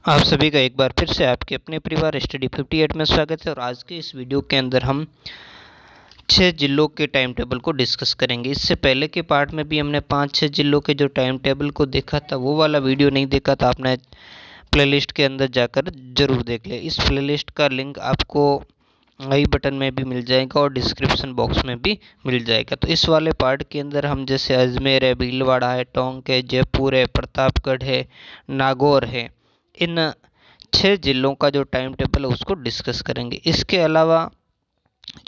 आप सभी का एक बार फिर से आपके अपने परिवार स्टडी 58 में स्वागत है। और आज के इस वीडियो के अंदर हम 6 जिलों के टाइम टेबल को डिस्कस करेंगे। इससे पहले के पार्ट में भी हमने 5-6 जिलों के जो टाइम टेबल को देखा था, वो वाला वीडियो नहीं देखा था आपने, प्लेलिस्ट के अंदर जाकर ज़रूर देख ले। इस प्लेलिस्ट का लिंक आपको आई बटन में भी मिल जाएगा और डिस्क्रिप्शन बॉक्स में भी मिल जाएगा। तो इस वाले पार्ट के अंदर हम जैसे अजमेर है, भीलवाड़ा है, टोंक है, जयपुर है, प्रतापगढ़ है, नागौर है, इन 6 जिलों का जो टाइम टेबल है उसको डिस्कस करेंगे। इसके अलावा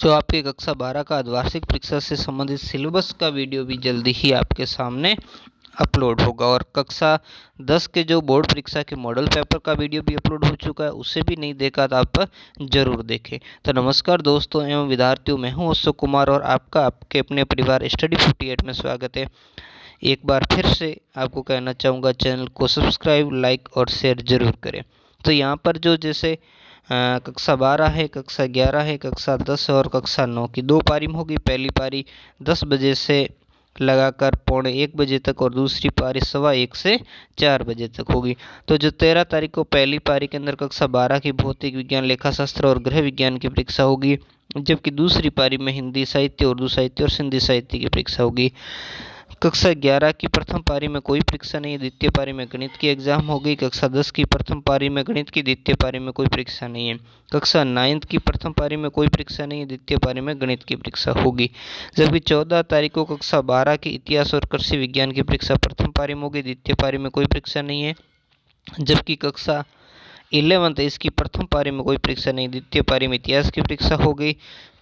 जो आपकी कक्षा 12 का अर्धवार्षिक परीक्षा से संबंधित सिलेबस का वीडियो भी जल्दी ही आपके सामने अपलोड होगा। और कक्षा 10 के जो बोर्ड परीक्षा के मॉडल पेपर का वीडियो भी अपलोड हो चुका है, उसे भी नहीं देखा तो आप जरूर देखें। तो नमस्कार दोस्तों एवं विद्यार्थियों, मैं हूं अशोक कुमार और आपका आपके अपने परिवार स्टडी 58 में स्वागत है। एक बार फिर से आपको कहना चाहूँगा, चैनल को सब्सक्राइब, लाइक और शेयर जरूर करें। तो यहाँ पर जो जैसे कक्षा 12 है, कक्षा 11 है, कक्षा 10 और कक्षा 9 की 2 पारी में होगी। पहली पारी 10 बजे से लगाकर 12:45 बजे तक और दूसरी पारी 1:15 से 4 बजे तक होगी। तो जो 13 तारीख को पहली पारी के अंदर कक्षा 12 की भौतिक विज्ञान, लेखाशास्त्र और गृह विज्ञान की परीक्षा होगी, जबकि दूसरी पारी में हिंदी साहित्य, उर्दू साहित्य और सिंधी साहित्य की परीक्षा होगी। कक्षा 11 की प्रथम पारी में कोई परीक्षा नहीं है, द्वितीय पारी में गणित की एग्जाम होगी। कक्षा 10 की प्रथम पारी में गणित की, द्वितीय पारी में कोई परीक्षा नहीं है। कक्षा 9 की प्रथम पारी में कोई परीक्षा नहीं है, द्वितीय पारी में गणित की परीक्षा होगी। जबकि 14 तारीख को कक्षा 12 की इतिहास और कृषि विज्ञान की परीक्षा प्रथम पारी में होगी, द्वितीय पारी में कोई परीक्षा नहीं है। जबकि कक्षा 11 इसकी प्रथम पारी में कोई परीक्षा नहीं, द्वितीय पारी में इतिहास की परीक्षा हो गई।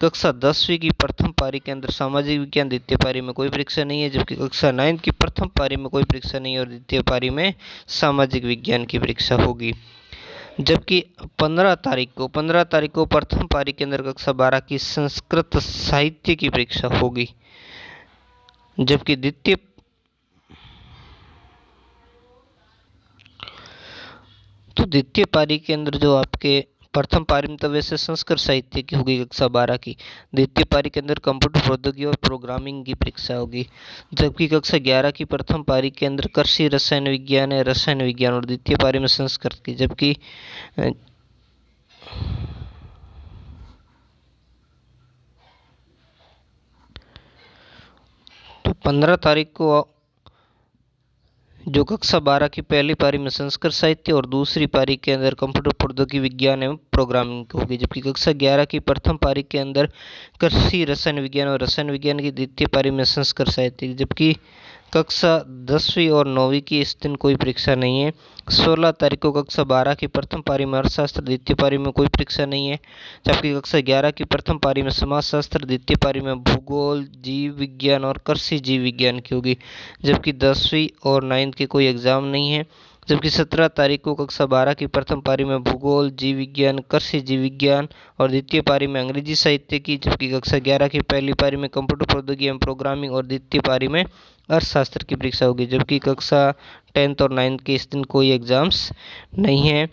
कक्षा 10वीं की प्रथम पारी के अंदर सामाजिक विज्ञान, द्वितीय पारी में कोई परीक्षा नहीं है। जबकि कक्षा 9 की प्रथम पारी में कोई परीक्षा नहीं है और द्वितीय पारी में सामाजिक विज्ञान की परीक्षा होगी। जबकि 15 तारीख को प्रथम पारी के अंदर कक्षा 12 की संस्कृत साहित्य की परीक्षा होगी। जबकि द्वितीय पारी के अंदर जो आपके प्रथम पारी में तो वैसे संस्कृत साहित्य की होगी कक्षा 12 की, द्वितीय पारी के अंदर कंप्यूटर प्रौद्योगिकी और प्रोग्रामिंग की परीक्षा होगी। जबकि कक्षा 11 की प्रथम पारी के अंदर कृषि रसायन विज्ञान है, रसायन विज्ञान और द्वितीय पारी में संस्कृत की। जबकि तो 15 तारीख को जो कक्षा 12 की पहली पारी में संस्कृत साहित्य और दूसरी पारी के अंदर कंप्यूटर प्रौद्योगिकी विज्ञान एवं प्रोग्रामिंग होगी। जबकि कक्षा 11 की प्रथम पारी के अंदर कृषि रसायन विज्ञान और रसायन विज्ञान की, द्वितीय पारी में संस्कृत साहित्य। जबकि कक्षा 10वीं और 9वीं की इस दिन कोई परीक्षा नहीं है। 16 तारीख को कक्षा 12 की प्रथम पारी में अर्थशास्त्र, द्वितीय पारी में कोई परीक्षा नहीं है। जबकि कक्षा 11 की प्रथम पारी में समाजशास्त्र, द्वितीय पारी में भूगोल, जीव विज्ञान और कृषि जीव विज्ञान की होगी। जबकि 10वीं और 9th की कोई एग्ज़ाम नहीं है। जबकि 17 तारीख को कक्षा 12 की प्रथम पारी में भूगोल, जीव विज्ञान, कृषि जीव विज्ञान और द्वितीय पारी में अंग्रेजी साहित्य की। जबकि कक्षा 11 की पहली पारी में कंप्यूटर प्रौद्योगिकी एवं प्रोग्रामिंग और द्वितीय पारी में अर्थशास्त्र की परीक्षा होगी। जबकि कक्षा 10th और 9th के इस दिन कोई एग्ज़ाम्स नहीं है।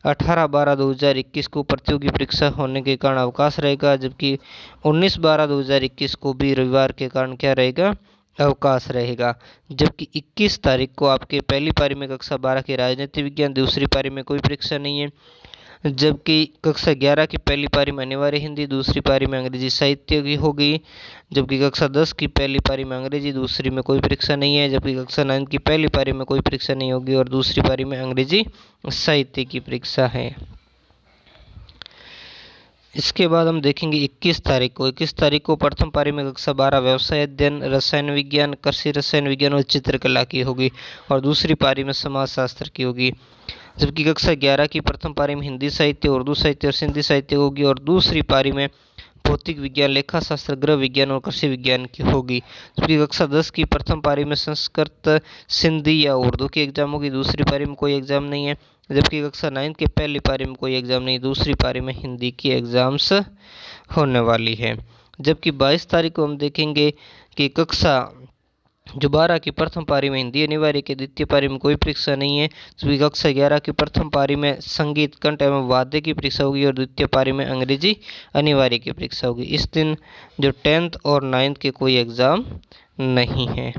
18/12/2021 को प्रतियोगी परीक्षा होने के कारण अवकाश रहेगा। जबकि 19/12/2021 को भी रविवार के कारण क्या रहेगा, अवकाश रहेगा। जबकि 21 तारीख को आपके पहली पारी में कक्षा 12 की राजनीति विज्ञान, दूसरी पारी में कोई परीक्षा नहीं है। जबकि कक्षा 11 की पहली पारी में अनिवार्य हिंदी, दूसरी पारी में अंग्रेजी साहित्य की होगी। जबकि कक्षा 10 की पहली पारी में अंग्रेजी, दूसरी में कोई परीक्षा नहीं है। जबकि कक्षा 9 की पहली पारी में कोई परीक्षा नहीं होगी और दूसरी पारी में अंग्रेजी साहित्य की परीक्षा है। इसके बाद हम देखेंगे 21 तारीख को प्रथम पारी में कक्षा 12 व्यवसाय अध्ययन, रसायन विज्ञान, कृषि रसायन विज्ञान और चित्रकला की होगी और दूसरी पारी में समाजशास्त्र की होगी। जबकि कक्षा 11 की प्रथम पारी में हिंदी साहित्य, उर्दू साहित्य और सिंधी साहित्य होगी और दूसरी पारी में भौतिक विज्ञान, लेखाशास्त्र, गृह विज्ञान और कृषि विज्ञान की होगी। जबकि कक्षा 10 की प्रथम पारी में संस्कृत, सिंधी या उर्दू की एग्जाम होगी, दूसरी पारी में कोई एग्जाम नहीं है। जबकि कक्षा 9 के पहली पारी में कोई एग्जाम नहीं, दूसरी पारी में हिंदी की एग्जाम्स होने वाली है। जबकि 22 तारीख को हम देखेंगे कि कक्षा जो 12 की प्रथम पारी में हिंदी अनिवार्य की, द्वितीय पारी में कोई परीक्षा नहीं है। जबकि कक्षा 11 की प्रथम पारी में संगीत, कंठ एवं वाद्य की परीक्षा होगी और द्वितीय पारी में अंग्रेजी अनिवार्य की परीक्षा होगी। इस दिन जो 10th और 9th के कोई एग्ज़ाम नहीं है।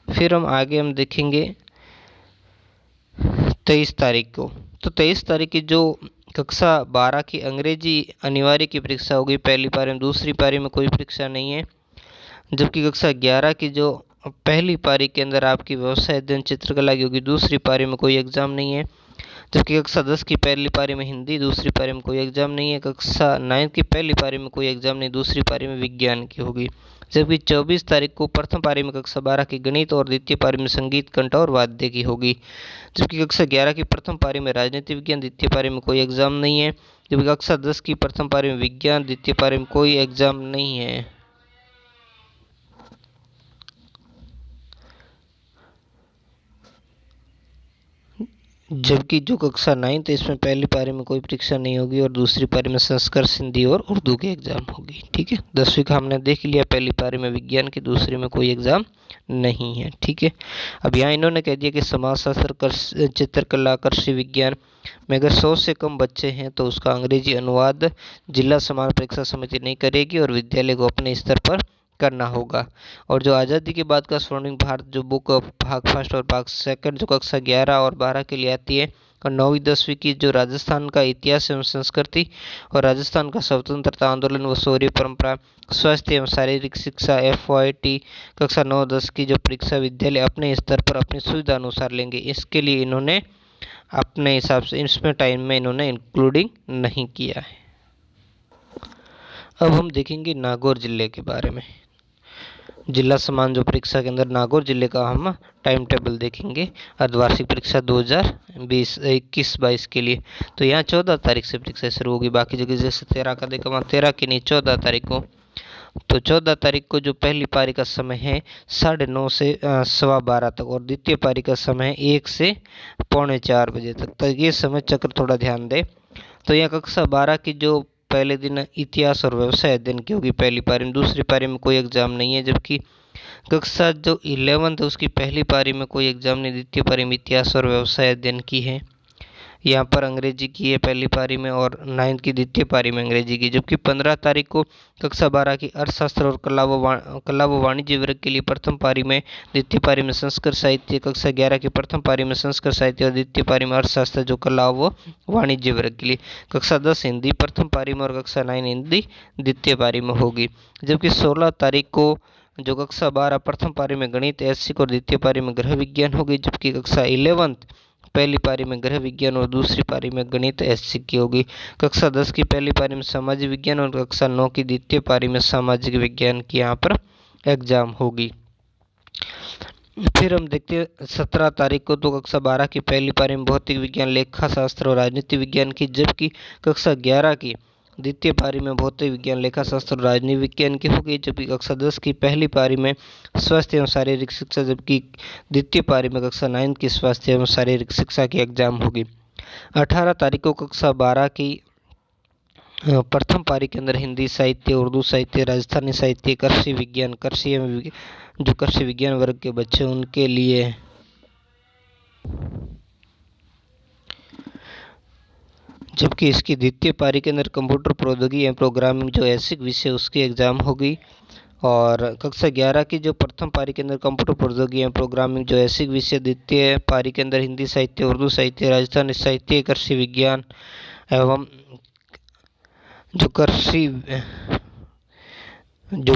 फिर हम आगे देखेंगे 23 तारीख को। तो 23 तारीख की जो कक्षा 12 की अंग्रेजी अनिवार्य की परीक्षा होगी पहली पारी में, दूसरी पारी में कोई परीक्षा नहीं है। जबकि कक्षा 11 की जो पहली पारी के अंदर आपकी व्यवसाय अध्ययन चित्रकला की होगी, दूसरी पारी में कोई एग्ज़ाम नहीं है। जबकि कक्षा 10 की पहली पारी में हिंदी, दूसरी पारी में कोई एग्ज़ाम नहीं है। कक्षा 9 की पहली पारी में कोई एग्ज़ाम नहीं, दूसरी पारी में विज्ञान की होगी। जबकि 24 तारीख को प्रथम पारी में कक्षा 12 की गणित और द्वितीय पारी में संगीत, कंठ और वाद्य की होगी। जबकि कक्षा 11 की प्रथम पारी में राजनीति विज्ञान, द्वितीय पारी में कोई एग्ज़ाम नहीं है। जबकि कक्षा 10 की प्रथम पारी में विज्ञान, द्वितीय पारी में कोई एग्ज़ाम नहीं है। जबकि जो कक्षा 9 है इसमें पहली पारी में कोई परीक्षा नहीं होगी और दूसरी पारी में संस्कृत, हिंदी और उर्दू की एग्ज़ाम होगी। ठीक है, 10वीं का हमने देख लिया, पहली पारी में विज्ञान की, दूसरी में कोई एग्ज़ाम नहीं है। ठीक है, अब यहाँ इन्होंने कह दिया कि समाजशास्त्र, चित्रकला, कृषि विज्ञान में अगर 100 से कम बच्चे हैं तो उसका अंग्रेजी अनुवाद जिला समान परीक्षा समिति नहीं करेगी और विद्यालय को अपने स्तर पर करना होगा। और जो आज़ादी के बाद का स्वर्णिम भारत जो बुक भाग फर्स्ट और भाग सेकंड जो कक्षा 11 और 12 के लिए आती है, और 9वीं 10वीं की जो राजस्थान का इतिहास एवं संस्कृति और राजस्थान का स्वतंत्रता आंदोलन व शौर्य परंपरा, स्वास्थ्य एवं शारीरिक शिक्षा FYT कक्षा 9-10 की जो परीक्षा विद्यालय अपने स्तर पर अपनी सुविधा अनुसार लेंगे। इसके लिए इन्होंने अपने हिसाब से इसमें टाइम में इन्होंने इंक्लूडिंग नहीं किया है। अब हम देखेंगे नागौर जिले के बारे में। जिला समान जो परीक्षा के अंदर नागौर जिले का हम टाइम टेबल देखेंगे अर्धवार्षिक परीक्षा 2021-22 के लिए। तो यहाँ 14 तारीख से परीक्षा शुरू होगी, बाकी जगह जैसे 13 का देखा, वहाँ 13 की नहीं 14 तारीख को। तो 14 तारीख को जो पहली पारी का समय है 9:30 से 12:15 तक और द्वितीय पारी का समय है 1 से 3:45 बजे तक। तो ये समय चक्र थोड़ा ध्यान दें। तो यहाँ कक्षा 12 की जो पहले दिन इतिहास और व्यवसाय अध्ययन की होगी पहली पारी में, दूसरी पारी में कोई एग्ज़ाम नहीं है। जबकि कक्षा जो 11th है उसकी पहली पारी में कोई एग्ज़ाम नहीं, द्वितीय पारी में इतिहास और व्यवसाय अध्ययन की है। यहाँ पर अंग्रेजी की है पहली पारी में और 9th की द्वितीय पारी में अंग्रेजी की। जबकि 15 तारीख को कक्षा 12 की अर्थशास्त्र और कला व वाणिज्य वर्ग के लिए प्रथम पारी में, द्वितीय पारी में संस्कृत साहित्य, कक्षा 11 की प्रथम पारी में संस्कृत साहित्य और द्वितीय पारी में अर्थशास्त्र जो कला व वाणिज्य वर्ग के लिए, कक्षा 10 हिंदी प्रथम पारी में और कक्षा 9 हिंदी द्वितीय पारी में होगी। जबकि 16 तारीख को जो कक्षा 12 प्रथम पारी में गणित ऐच्छिक और द्वितीय पारी में गृह विज्ञान होगी। जबकि कक्षा 11th पहली पारी में गृह विज्ञान और दूसरी पारी में गणित ऐच्छिक की होगी। कक्षा 10 की पहली पारी में सामाजिक विज्ञान और कक्षा 9 की द्वितीय पारी में सामाजिक विज्ञान की यहाँ पर एग्जाम होगी। फिर हम देखते हैं 17 तारीख को तो कक्षा 12 की पहली पारी में भौतिक विज्ञान, लेखा शास्त्र और राजनीति विज्ञान की। जबकि कक्षा 11 की द्वितीय पारी में भौतिक विज्ञान, लेखा शास्त्र और राजनीति विज्ञान की होगी। जबकि कक्षा 10 की पहली पारी में स्वास्थ्य एवं शारीरिक शिक्षा, जबकि द्वितीय पारी में कक्षा 9 की स्वास्थ्य एवं शारीरिक शिक्षा की एग्जाम होगी। 18 तारीख को कक्षा 12 की प्रथम पारी के अंदर हिंदी साहित्य, उर्दू साहित्य, राजस्थानी साहित्य, कृषि विज्ञान, जो कृषि विज्ञान वर्ग के बच्चे उनके लिए जबकि इसकी द्वितीय पारी के अंदर कंप्यूटर प्रौद्योगिकी एवं प्रोग्रामिंग जो ऐच्छिक विषय उसकी एग्जाम होगी। और कक्षा 11 की जो प्रथम पारी के अंदर कंप्यूटर प्रौद्योगिकी एवं प्रोग्रामिंग जो ऐच्छिक विषय, द्वितीय पारी के अंदर हिंदी साहित्य, उर्दू साहित्य, राजस्थानी साहित्य, कृषि विज्ञान एवं जो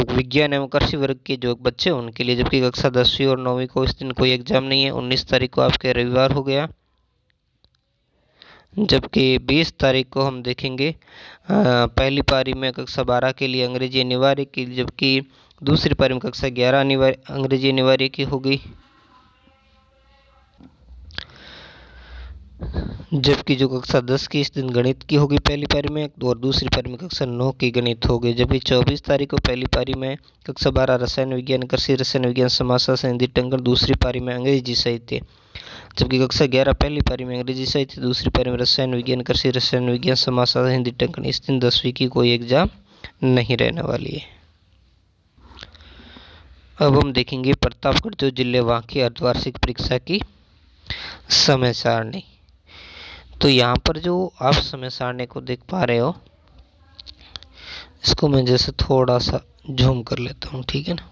विज्ञान एवं कृषि वर्ग के जो बच्चे उनके लिए। जबकि कक्षा 10वीं और 9वीं को इस दिन कोई एग्जाम नहीं है। 19 तारीख को आपके रविवार हो गया। जबकि 20 तारीख को हम देखेंगे पहली पारी में कक्षा 12 के लिए अंग्रेजी अनिवार्य की, जबकि दूसरी पारी में कक्षा 11 अंग्रेजी अनिवार्य की होगी। जबकि जो कक्षा 10 की इस दिन गणित की होगी पहली पारी में और दूसरी पारी में कक्षा 9 की गणित होगी। जबकि 24 तारीख को पहली पारी में कक्षा 12 रसायन विज्ञान, कृषि रसायन विज्ञान, समाजशास्त्र, हिंदी टंकण, दूसरी पारी में अंग्रेजी साहित्य। जबकि कक्षा 11 पहली पारी में अंग्रेजी साहित्य, दूसरी पारी में रसायन विज्ञान, कृषि रसायन विज्ञान, समाजशास्त्र, हिंदी टंकण। इस दिन 10वीं की कोई एग्जाम नहीं रहने वाली है। अब हम देखेंगे प्रतापगढ़ जो जिले वहाँ की अर्धवार्षिक परीक्षा की समय सारणी। तो यहाँ पर जो आप समय सारणी को देख पा रहे हो, इसको मैं जैसे थोड़ा सा जूम कर लेता हूँ, ठीक है ना।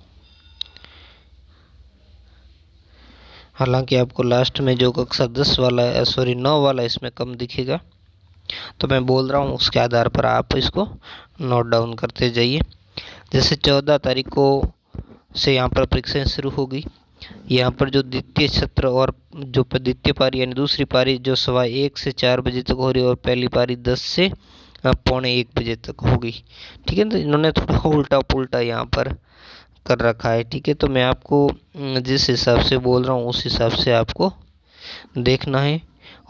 हालांकि आपको लास्ट में जो कक्षा 10 वाला है, सॉरी 9 वाला, इसमें कम दिखेगा। तो मैं बोल रहा हूँ उसके आधार पर आप इसको नोट डाउन करते जाइए। जैसे 14 तारीख को से यहाँ पर परीक्षाएं शुरू होगी। यहाँ पर जो द्वितीय सत्र और जो द्वितीय पारी यानी दूसरी पारी जो 1:15 से 4 बजे तक हो रही है और पहली पारी 10 से 12:45 तक होगी। ठीक है, तो इन्होंने थोड़ा उल्टा पुल्टा यहाँ पर कर रखा है। ठीक है, तो मैं आपको जिस हिसाब से बोल रहा हूँ उस हिसाब से आपको देखना है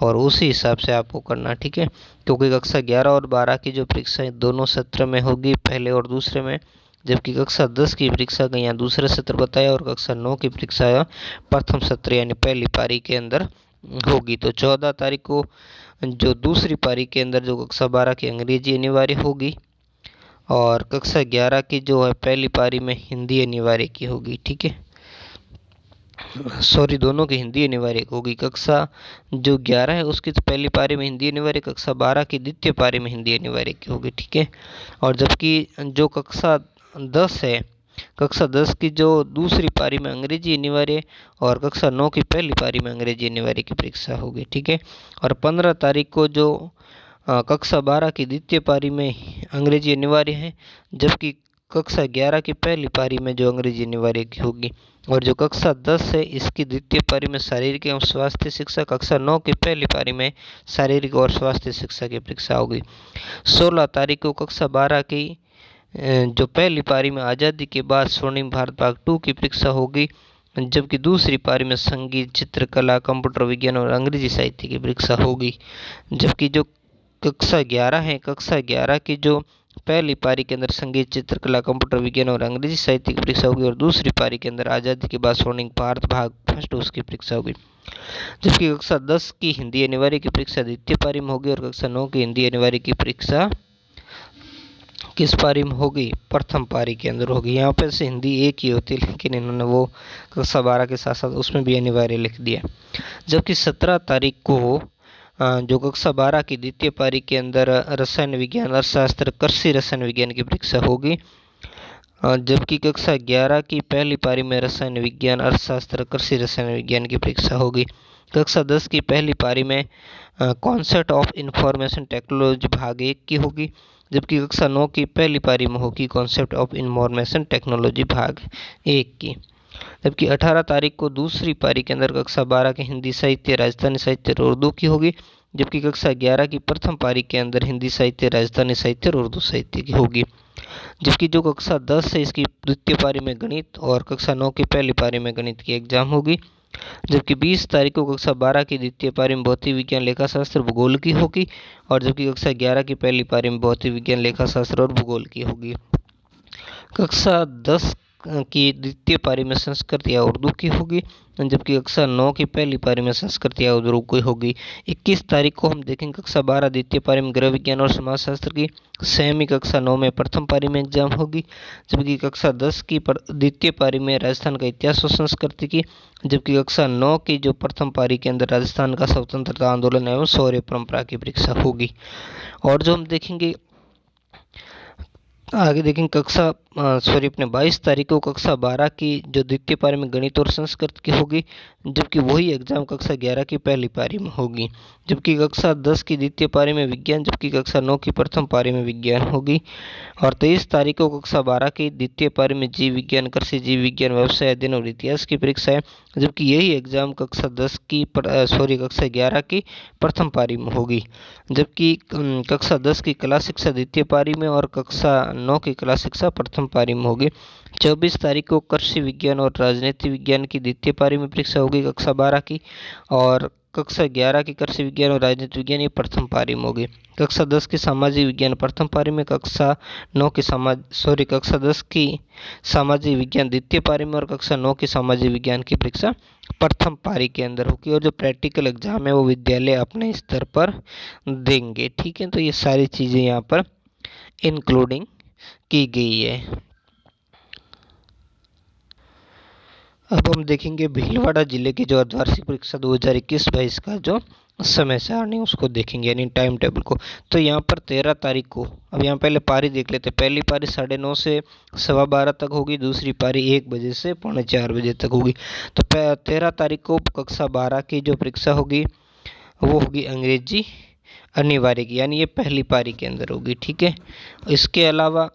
और उसी हिसाब से आपको करना। ठीक है, क्योंकि कक्षा 11 और 12 की जो परीक्षाएं दोनों सत्र में होगी, पहले और दूसरे में, जबकि कक्षा 10 की परीक्षा का यहाँ दूसरा सत्र बताया और कक्षा 9 की परीक्षा प्रथम सत्र यानी पहली पारी के अंदर होगी। तो 14 तारीख को जो दूसरी पारी के अंदर जो कक्षा 12 की अंग्रेजी अनिवार्य होगी और कक्षा 11 की जो है पहली पारी में हिंदी अनिवार्य की होगी। ठीक है, सॉरी दोनों की हिंदी अनिवार्य होगी। कक्षा जो 11 है उसकी तो पहली पारी में हिंदी अनिवार्य, कक्षा 12 की द्वितीय पारी में हिंदी अनिवार्य की होगी। ठीक है, और जबकि जो कक्षा 10 है, कक्षा 10 की जो दूसरी पारी में अंग्रेजी अनिवार्य और कक्षा 9 की पहली पारी में अंग्रेजी अनिवार्य की परीक्षा होगी। ठीक है, और 15 तारीख को जो कक्षा 12 की द्वितीय पारी में अंग्रेजी अनिवार्य है, जबकि कक्षा 11 की पहली पारी में जो अंग्रेजी अनिवार्य की होगी। और जो कक्षा 10 है इसकी द्वितीय पारी में शारीरिक एवं स्वास्थ्य शिक्षा, कक्षा 9 की पहली पारी में शारीरिक और स्वास्थ्य शिक्षा की परीक्षा होगी। 16 तारीख को कक्षा 12 की जो पहली पारी में आज़ादी के बाद स्वर्णिम भारत भाग 2 की परीक्षा होगी, जबकि दूसरी पारी में संगीत, चित्रकला, कंप्यूटर विज्ञान और अंग्रेजी साहित्य की परीक्षा होगी। जबकि जो कक्षा 11 है, कक्षा 11 की जो पहली पारी के अंदर संगीत, चित्रकला, कंप्यूटर विज्ञान और अंग्रेजी साहित्य की परीक्षा होगी और दूसरी पारी के अंदर आज़ादी के बाद स्वर्णिम भारत भाग फर्स्ट उसकी परीक्षा होगी। जबकि कक्षा 10 की हिंदी अनिवार्य की परीक्षा द्वितीय पारी में होगी और कक्षा 9 की हिंदी अनिवार्य की परीक्षा किस पारी में होगी, प्रथम पारी के अंदर होगी। यहाँ पे से हिंदी एक ही होती है, लेकिन इन्होंने वो कक्षा 12 के साथ साथ उसमें भी अनिवार्य लिख दिया। जबकि 17 तारीख को जो कक्षा 12 की द्वितीय पारी के अंदर रसायन विज्ञान, अर्थशास्त्र, कृषि रसायन विज्ञान की परीक्षा होगी, जबकि कक्षा 11 की पहली पारी में रसायन विज्ञान, अर्थशास्त्र, कृषि रसायन विज्ञान की परीक्षा होगी। कक्षा 10 की पहली पारी में कॉन्सेप्ट ऑफ इंफॉर्मेशन टेक्नोलॉजी भाग 1 की होगी, जबकि कक्षा 9 की पहली पारी में होगी कॉन्सेप्ट ऑफ इंफॉर्मेशन टेक्नोलॉजी भाग 1 की। जबकि 18 तारीख को दूसरी पारी के अंदर कक्षा 12 के हिंदी साहित्य, राजस्थानी साहित्य और उर्दू की होगी, जबकि कक्षा 11 की प्रथम पारी के अंदर हिंदी साहित्य, राजस्थानी साहित्य और उर्दू साहित्य की होगी। जबकि जो कक्षा 10 है इसकी द्वितीय पारी में गणित और कक्षा 9 की पहली पारी में गणित की एग्जाम होगी। जबकि 20 तारीख को कक्षा 12 की द्वितीय पारी में भौतिक विज्ञान, लेखा शास्त्र, भूगोल की होगी और जबकि कक्षा 11 की पहली पारी में भौतिक विज्ञान, लेखा शास्त्र और भूगोल की होगी। कक्षा 10 की द्वितीय पारी में संस्कृत या उर्दू की होगी, जबकि कक्षा 9 की पहली पारी में संस्कृत या उर्दू की होगी। 21 तारीख को हम देखेंगे कक्षा 12 द्वितीय पारी में गृह विज्ञान और समाजशास्त्र की, सेम ही कक्षा 9 में प्रथम पारी में एग्जाम होगी, जबकि कक्षा 10 की द्वितीय पारी में राजस्थान का इतिहास और संस्कृति की, जबकि कक्षा 9 की जो प्रथम पारी के अंदर राजस्थान का स्वतंत्रता आंदोलन एवं शौर्य परंपरा की परीक्षा होगी। और जो हम देखेंगे आगे देखेंगे कक्षा अपने 22 तारीख को कक्षा 12 की जो द्वितीय पारी में गणित और संस्कृत की होगी, जबकि वही एग्जाम कक्षा 11 की पहली पारी में होगी। जबकि कक्षा 10 की द्वितीय पारी में विज्ञान, जबकि कक्षा 9 की प्रथम पारी में विज्ञान होगी। और 23 तारीख को कक्षा 12 की द्वितीय पारी में जीव विज्ञान, कृषि जीव विज्ञान, व्यवसाय अध्ययन और इतिहास की परीक्षा है, जबकि यही एग्जाम कक्षा 10 की कक्षा 11 की प्रथम पारी में होगी। जबकि कक्षा 10 की कला शिक्षा द्वितीय पारी में और कक्षा 9 की कला शिक्षा प्रथम पारी में होगी। 24 तारीख को कृषि विज्ञान और राजनीति विज्ञान की द्वितीय पारी में परीक्षा होगी कक्षा 12 की, और कक्षा 11 की कृषि विज्ञान और राजनीति विज्ञान ये प्रथम पारी में होगी। कक्षा 10 की सामाजिक विज्ञान प्रथम पारी में, कक्षा 9 की कक्षा 10 की सामाजिक विज्ञान द्वितीय पारी में और कक्षा 9 की सामाजिक विज्ञान की परीक्षा प्रथम पारी के अंदर होगी। और जो प्रैक्टिकल एग्जाम है वो विद्यालय अपने स्तर पर देंगे। ठीक है, तो ये सारी चीज़ें यहाँ पर इंक्लूडिंग की गई है। अब हम देखेंगे भीलवाड़ा जिले की जो अर्धवार्षिक परीक्षा 2021-22 का जो समय सारणी उसको देखेंगे यानी टाइम टेबल को। तो यहाँ पर 13 तारीख को, अब यहाँ पहले पारी देख लेते हैं। पहली पारी 9:30 से 12:15 तक होगी, दूसरी पारी 1 बजे से 3:45 बजे तक होगी। तो 13 तारीख को कक्षा 12 की जो परीक्षा होगी वो होगी अंग्रेजी अनिवार्य की, यानी ये पहली पारी के अंदर होगी, ठीक है। इसके अलावा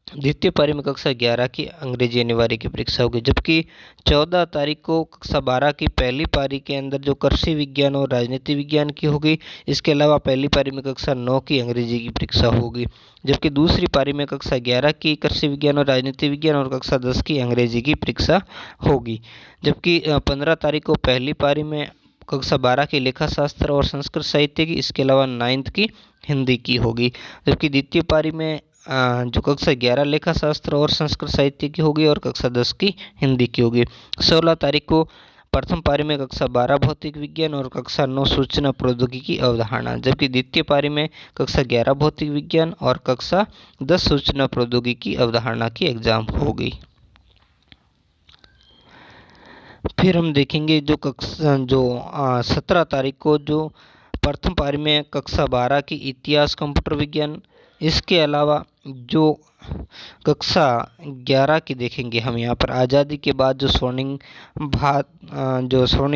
द्वितीय पारी में कक्षा 11 की अंग्रेजी अनिवार्य की परीक्षा होगी, जबकि 14 तारीख को कक्षा 12 की पहली पारी के अंदर जो कृषि विज्ञान और राजनीति विज्ञान की होगी। इसके अलावा पहली पारी में कक्षा 9 की अंग्रेजी की परीक्षा होगी, जबकि दूसरी पारी में कक्षा 11 की कृषि विज्ञान और राजनीति विज्ञान और कक्षा 10 की अंग्रेजी की परीक्षा होगी। जबकि 15 तारीख को पहली पारी में कक्षा 12 की लेखा शास्त्र और संस्कृत साहित्य की, इसके अलावा 9th की हिंदी की होगी। जबकि द्वितीय पारी में जो कक्षा 11 लेखा शास्त्र और संस्कृत साहित्य की होगी और कक्षा 10 की हिंदी की होगी। 16 तारीख को प्रथम पारी में कक्षा 12 भौतिक विज्ञान और कक्षा 9 सूचना प्रौद्योगिकी अवधारणा, जबकि द्वितीय पारी में कक्षा 11 भौतिक विज्ञान और कक्षा 10 सूचना प्रौद्योगिकी अवधारणा की एग्जाम होगी। फिर हम देखेंगे जो 17 तारीख को जो प्रथम पारी में कक्षा 12 की इतिहास कंप्यूटर विज्ञान, इसके अलावा जो कक्षा 11 की देखेंगे हम यहाँ पर आज़ादी के बाद जो स्वर्णिम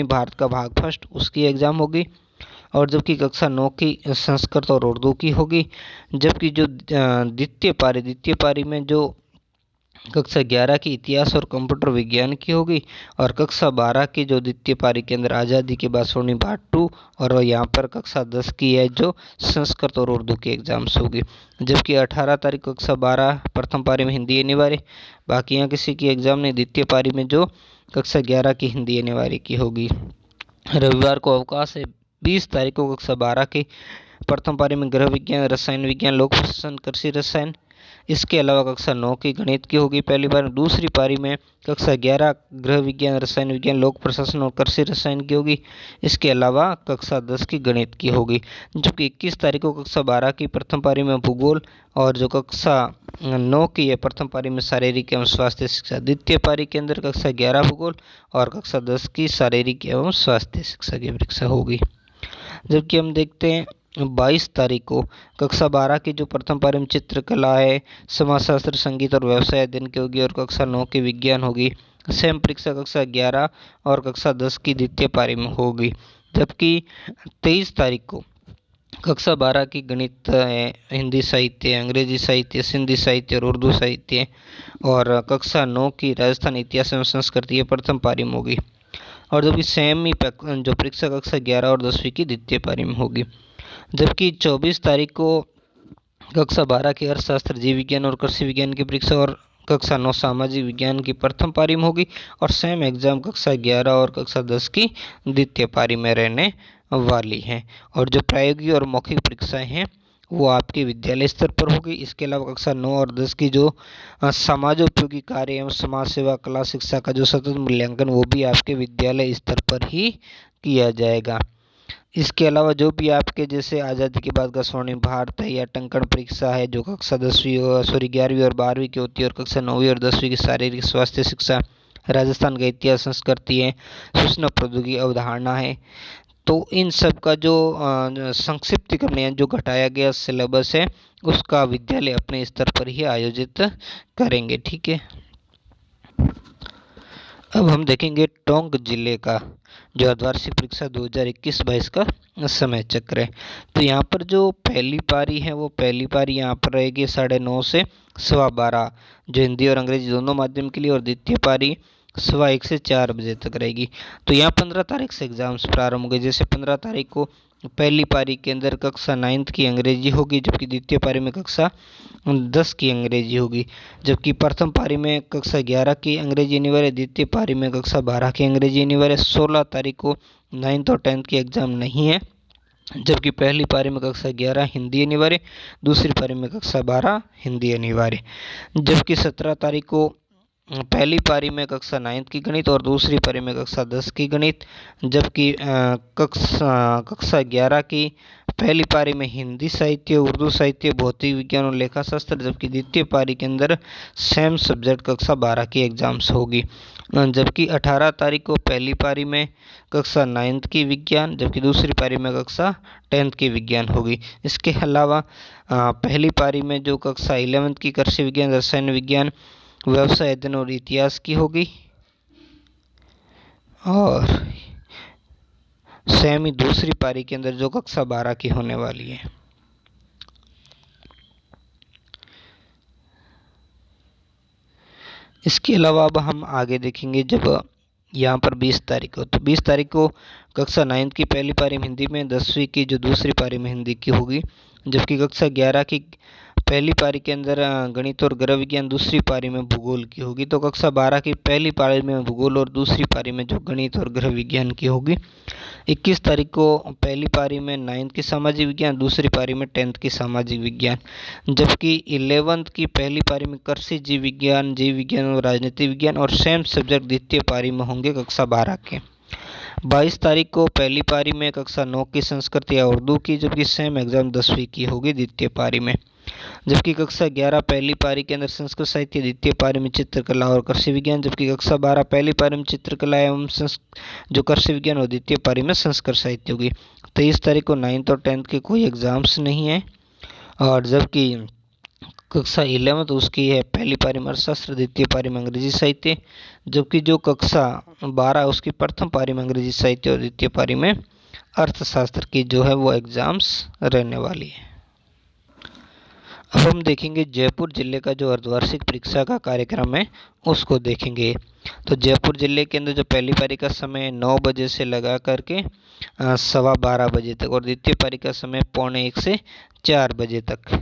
भारत का भाग फर्स्ट उसकी एग्ज़ाम होगी। और जबकि कक्षा 9 की संस्कृत और उर्दू की होगी। जबकि जो द्वितीय पारी में जो कक्षा 11 की इतिहास और कंप्यूटर विज्ञान की होगी और कक्षा 12 की जो द्वितीय पारी के अंदर आज़ादी के बाद स्वर्णिम भारत 2 और यहाँ पर कक्षा 10 की है जो संस्कृत और उर्दू की एग्जाम्स होगी। जबकि 18 तारीख कक्षा 12 प्रथम पारी में हिंदी अनिवार्य, बाकी यहाँ किसी की एग्जाम नहीं। द्वितीय पारी में जो कक्षा 11 की हिंदी अनिवार्य की होगी। रविवार को अवकाश है। 20 तारीख को कक्षा 12 की प्रथम पारी में गृह विज्ञान, रसायन विज्ञान, लोक प्रशासन, कृषि रसायन, इसके अलावा कक्षा 9 की गणित की होगी पहली बार। दूसरी पारी में कक्षा 11 गृह विज्ञान, रसायन विज्ञान, लोक प्रशासन और कृषि रसायन की होगी। इसके अलावा कक्षा 10 की गणित की होगी। जबकि 21 तारीख को कक्षा 12 की प्रथम पारी में भूगोल और जो कक्षा 9 की है प्रथम पारी में शारीरिक एवं स्वास्थ्य शिक्षा। द्वितीय पारी के अंदर कक्षा 11 भूगोल और कक्षा 10 की शारीरिक एवं स्वास्थ्य शिक्षा की परीक्षा होगी। जबकि हम देखते हैं 22 तारीख को कक्षा 12 की जो प्रथम पारी में चित्रकला है, समाजशास्त्र, संगीत और व्यवसाय अध्ययन की होगी और कक्षा 9 की विज्ञान होगी। सेम परीक्षा कक्षा 11 और कक्षा 10 की द्वितीय पारी में होगी। जबकि 23 तारीख को कक्षा 12 की गणित है, हिंदी साहित्य, अंग्रेजी साहित्य, सिंधी साहित्य और उर्दू साहित्य और कक्षा 9 की राजस्थान इतिहास एवं संस्कृति ये प्रथम पारी में होगी। और जबकि सेम ही जो परीक्षा कक्षा 11 और 10वीं की द्वितीय पारी में होगी। जबकि 24 तारीख को कक्षा 12 की अर्थशास्त्र, जीव विज्ञान और कृषि विज्ञान की परीक्षा और कक्षा 9 सामाजिक विज्ञान की प्रथम पारी में होगी। और सेम एग्जाम कक्षा 11 और कक्षा 10 की द्वितीय पारी में रहने वाली हैं। और जो प्रायोगिक और मौखिक परीक्षाएं हैं वो आपके विद्यालय स्तर पर होगी। इसके अलावा कक्षा 9 और 10 की जो समाजोपयोगी कार्य एवं समाज सेवा, कला, शिक्षा का जो सतत मूल्यांकन वो भी आपके विद्यालय स्तर पर ही किया जाएगा। इसके अलावा जो भी आपके जैसे आज़ादी के बाद का स्वर्णिम भारत है या टंकण परीक्षा है जो कक्षा 11वीं और 12वीं की होती है और कक्षा 9वीं और 10वीं की शारीरिक स्वास्थ्य शिक्षा, राजस्थान का इतिहास, संस्कृति है, सूचना प्रौद्योगिकी अवधारणा है, तो इन सब का जो संक्षिप्तीकरण है जो घटाया गया सिलेबस है उसका विद्यालय अपने स्तर पर ही आयोजित करेंगे, ठीक है। अब हम देखेंगे टोंक जिले का जो अर्धवार्षिक परीक्षा 2021-22 का समय चक्र है। तो यहाँ पर जो पहली पारी है वो पहली पारी यहाँ पर रहेगी 9:30 से 12:15 जो हिंदी और अंग्रेजी दोनों माध्यम के लिए, और द्वितीय पारी 1:15 से 4 बजे तक रहेगी। तो यहाँ 15 तारीख से एग्जाम्स प्रारंभ हो गए। जैसे 15 तारीख को पहली पारी के अंदर कक्षा 9th की अंग्रेजी होगी, जबकि द्वितीय पारी में कक्षा 10 की अंग्रेजी होगी। जबकि प्रथम पारी में कक्षा 11 की अंग्रेजी अनिवार्य, द्वितीय पारी में कक्षा 12 की अंग्रेजी अनिवार्य। 16 तारीख को 9th और 10th की एग्जाम नहीं है, जबकि पहली पारी में कक्षा 11 हिंदी अनिवार्य, दूसरी पारी में कक्षा 12 हिंदी अनिवार्य। जबकि 17 तारीख को पहली पारी में कक्षा 9th की गणित और दूसरी पारी में कक्षा 10 की गणित। जबकि कक्षा 11 की पहली पारी में हिंदी साहित्य, उर्दू साहित्य, भौतिक विज्ञान और लेखा शास्त्र, जबकि द्वितीय पारी के अंदर सेम सब्जेक्ट कक्षा 12 की एग्जाम्स होगी। जबकि 18 तारीख को पहली पारी में कक्षा 9th की विज्ञान, जबकि दूसरी पारी में कक्षा 10th की विज्ञान होगी। इसके अलावा पहली पारी में जो कक्षा 11th की कृषि विज्ञान, रसायन विज्ञान, व्यवसाय अध्ययन और इतिहास की होगी, और सेम ही दूसरी पारी के अंदर जो कक्षा 12 की होने वाली है। इसके अलावा अब हम आगे देखेंगे, जब यहाँ पर 20 तारीख को, तो 20 तारीख को कक्षा 9th की पहली पारी में हिंदी में, 10वीं की जो दूसरी पारी में हिंदी की होगी, जबकि कक्षा 11 की पहली पारी के अंदर गणित और गृह विज्ञान, दूसरी पारी में भूगोल की होगी। तो कक्षा 12 की पहली पारी में भूगोल और दूसरी पारी में जो गणित और गृह विज्ञान की होगी। 21 तारीख को पहली पारी में 9th की सामाजिक विज्ञान, दूसरी पारी में 10th की सामाजिक विज्ञान, जबकि 11th की पहली पारी में कृषि, जीव विज्ञान और राजनीति विज्ञान, और सेम सब्जेक्ट द्वितीय पारी में होंगे कक्षा 12 के। 22 तारीख को पहली पारी में कक्षा 9 की संस्कृत या उर्दू की, जबकि सेम एग्जाम 10वीं की होगी द्वितीय पारी में। जबकि कक्षा 11 पहली पारी के अंदर संस्कृत साहित्य, द्वितीय पारी में चित्रकला और कृषि विज्ञान, जबकि कक्षा 12 पहली पारी में चित्रकला एवं जो कृषि विज्ञान और द्वितीय पारी में संस्कृत साहित्य होगी। 23 तारीख को 9th और 10th के कोई एग्जाम्स नहीं है, और जबकि कक्षा 11 उसकी है पहली पारी में अर्थशास्त्र, द्वितीय पारी में अंग्रेजी साहित्य, जबकि जो कक्षा 12 उसकी प्रथम पारी में अंग्रेजी साहित्य और द्वितीय पारी में अर्थशास्त्र की जो है वो एग्जाम्स रहने वाली है। अब हम देखेंगे जयपुर जिले का जो अर्धवार्षिक परीक्षा का कार्यक्रम है उसको देखेंगे। तो जयपुर जिले के अंदर जो पहली पारी का समय 9 बजे से लगा करके 12:15 बजे तक, और द्वितीय पारी का समय 1:45 से 4 बजे तक।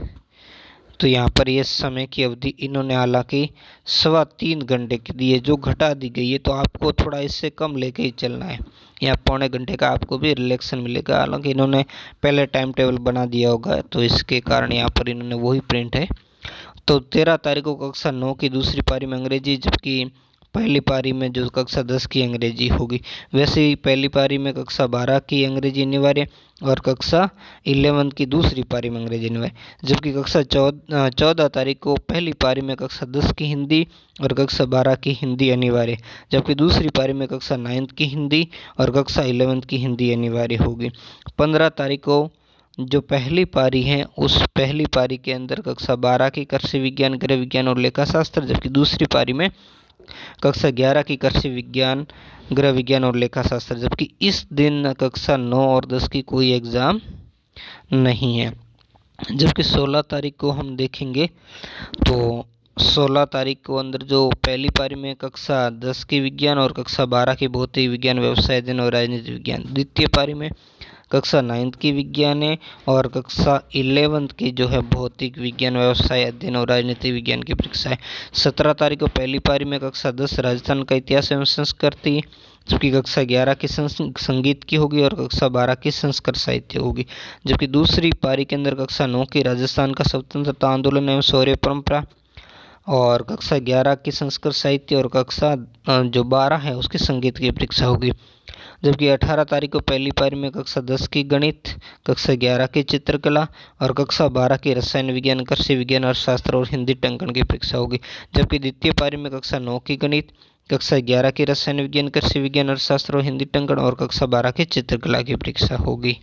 तो यहाँ पर ये समय की अवधि इन्होंने हालांकि 3.25 घंटे की दी है, जो घटा दी गई है, तो आपको थोड़ा इससे कम लेके ही चलना है। यहाँ 1.25 घंटे का आपको भी रिलैक्सन मिलेगा, हालांकि इन्होंने पहले टाइम टेबल बना दिया होगा, तो इसके कारण यहाँ पर इन्होंने वही प्रिंट है। तो 13 तारीख को कक्षा 9 की दूसरी पारी में अंग्रेजी, जबकि पहली पारी में जो कक्षा 10 की अंग्रेजी होगी। वैसे ही पहली पारी में कक्षा 12 की अंग्रेजी अनिवार्य, और कक्षा 11 की दूसरी पारी में अंग्रेजी अनिवार्य, जबकि कक्षा 14 तारीख को पहली पारी में कक्षा 10 की हिंदी और कक्षा 12 की हिंदी अनिवार्य, जबकि दूसरी पारी में कक्षा 9th की हिंदी और कक्षा 11 की हिंदी अनिवार्य होगी। 15 तारीख को जो पहली पारी है उस पहली पारी के अंदर कक्षा 12 की कृषि विज्ञान, गृह विज्ञान और लेखा शास्त्र, जबकि दूसरी पारी में कक्षा 11 की कृषि विज्ञान, गृह विज्ञान और लेखा शास्त्र, जबकि इस दिन कक्षा 9 और 10 की कोई एग्ज़ाम नहीं है। जबकि 16 तारीख को हम देखेंगे, तो 16 तारीख को अंदर जो पहली पारी में कक्षा 10 की विज्ञान और कक्षा 12 की भौतिक विज्ञान, व्यवसाय अध्ययन और राजनीति विज्ञान, द्वितीय पारी में कक्षा 9th की विज्ञान है, और कक्षा 11 की जो है भौतिक विज्ञान, व्यवसाय अध्ययन और राजनीति विज्ञान की परीक्षा है। 17 तारीख को पहली पारी में कक्षा 10 राजस्थान का इतिहास एवं संस्कृति, जबकि कक्षा 11 की संगीत की होगी, और कक्षा 12 की संस्कृत साहित्य होगी। जबकि दूसरी पारी के अंदर कक्षा 9 की राजस्थान का स्वतंत्रता आंदोलन एवं शौर्य परंपरा, और कक्षा 11 की संस्कृत साहित्य, और कक्षा जो 12 है उसकी संगीत की परीक्षा होगी। जबकि 18 तारीख को पहली पारी में कक्षा 10 की गणित, कक्षा 11 की चित्रकला, और कक्षा 12 की रसायन विज्ञान, कृषि विज्ञान, अर्थशास्त्र और हिंदी टंकण की परीक्षा होगी। जबकि द्वितीय पारी में कक्षा 9 की गणित, कक्षा 11 की रसायन विज्ञान, कृषि विज्ञान, अर्थशास्त्र और हिंदी टंकण, और कक्षा 12 की चित्रकला की परीक्षा होगी।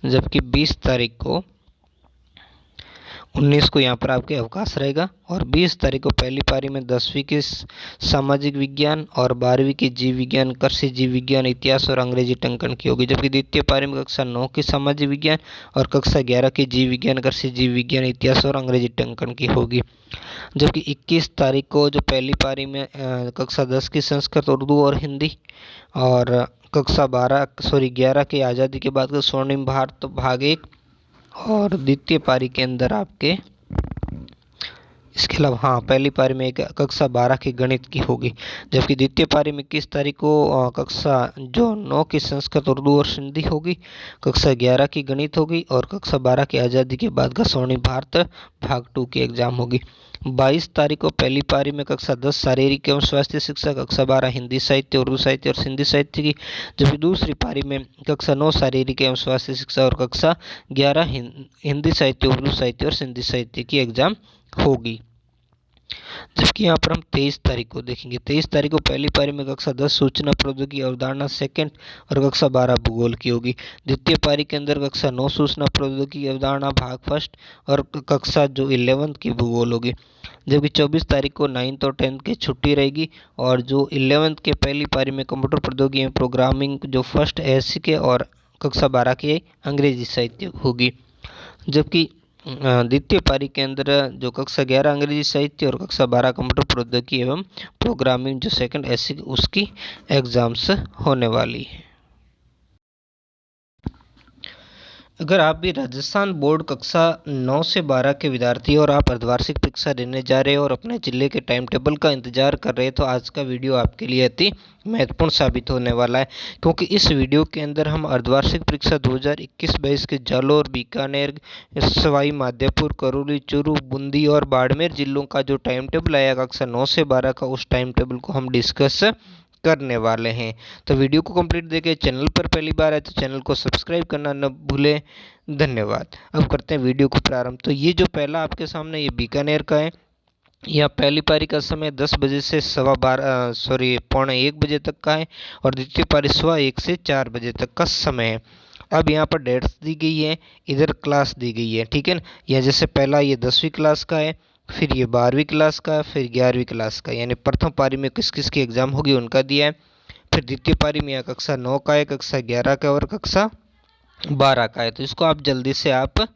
जबकि 20 तारीख को 19 को यहाँ पर आपके अवकाश रहेगा, और 20 तारीख को पहली पारी में 10वीं की सामाजिक विज्ञान और 12वीं की जीव विज्ञान, कृषि जीव विज्ञान, इतिहास और अंग्रेजी टंकण की होगी। जबकि द्वितीय पारी में कक्षा 9 की सामाजिक विज्ञान और कक्षा 11 की जीव विज्ञान, कृषि जीव विज्ञान, इतिहास और अंग्रेजी टंकण की होगी। जबकि 21 तारीख को जो पहली पारी में कक्षा 10 की संस्कृत, उर्दू और हिंदी, और कक्षा 11 की आज़ादी के बाद का स्वर्णिम भारत भाग 1, और द्वितीय पारी के अंदर आपके इसके अलावा हाँ, पहली पारी में एक कक्षा 12 की गणित की होगी, जबकि द्वितीय पारी में 21 तारीख को कक्षा जो 9 की संस्कृत, उर्दू और सिंधी होगी, कक्षा 11 की गणित होगी और कक्षा 12 की आज़ादी के बाद का स्वर्णिम भारत भाग 2 की एग्जाम होगी। 22 तारीख को पहली पारी में कक्षा 10 शारीरिक एवं स्वास्थ्य शिक्षा, कक्षा 12 हिंदी साहित्य, उर्दू साहित्य और सिंधी साहित्य की, जबकि दूसरी पारी में कक्षा 9 शारीरिक एवं स्वास्थ्य शिक्षा और कक्षा 11 हिंदी साहित्य, उर्दू साहित्य और सिंधी साहित्य की एग्जाम होगी। जबकि यहाँ पर हम 23 तारीख को देखेंगे। 23 तारीख को पहली पारी में कक्षा 10 सूचना प्रौद्योगिकी अवधारणा सेकंड और कक्षा 12 भूगोल की होगी। द्वितीय पारी के अंदर कक्षा 9 सूचना प्रौद्योगिकी अवधारणा भाग फर्स्ट और कक्षा जो 11th की भूगोल होगी। जबकि 24 तारीख को 9th और 10th की छुट्टी रहेगी और जो 11th के पहली पारी में कंप्यूटर प्रौद्योगिकी में प्रोग्रामिंग जो फर्स्ट एससी के और कक्षा 12 के अंग्रेजी साहित्य होगी। जबकि द्वितीय पारी के अंदर जो कक्षा 11 अंग्रेजी साहित्य और कक्षा 12 कंप्यूटर प्रौद्योगिकी एवं प्रोग्रामिंग जो सेकंड एससी उसकी एग्जाम्स होने वाली है। अगर आप भी राजस्थान बोर्ड कक्षा 9 से 12 के विद्यार्थी और आप अर्धवार्षिक परीक्षा देने जा रहे हो और अपने जिले के टाइम टेबल का इंतजार कर रहे हैं, तो आज का वीडियो आपके लिए अति महत्वपूर्ण साबित होने वाला है, क्योंकि इस वीडियो के अंदर हम अर्धवार्षिक परीक्षा 2021-22 के जालोर, बीकानेर, सवाई माधोपुर, करौली, चूरू, बूंदी और बाड़मेर जिलों का जो टाइम टेबल आया कक्षा 9 से 12 का, उस टाइम टेबल को हम डिस्कस करने वाले हैं। तो वीडियो को कंप्लीट देखें। चैनल पर पहली बार है तो चैनल को सब्सक्राइब करना न भूलें। धन्यवाद। अब करते हैं वीडियो को प्रारंभ। तो ये जो पहला आपके सामने ये बीकानेर का है, यह पहली पारी का समय 10 बजे से 1:15 तक का है और द्वितीय पारी 1:15 से 4 बजे तक का समय है। अब यहाँ पर डेट्स दी गई है, इधर क्लास दी गई है, ठीक है ना। यह जैसे पहला ये 10वीं क्लास का है, फिर ये 12वीं क्लास का, फिर 11वीं क्लास का, यानी प्रथम पारी में किस किस की एग्जाम होगी उनका दिया है। फिर द्वितीय पारी में कक्षा 9 का है, कक्षा 11 का और कक्षा 12 का है। तो इसको आप जल्दी से आप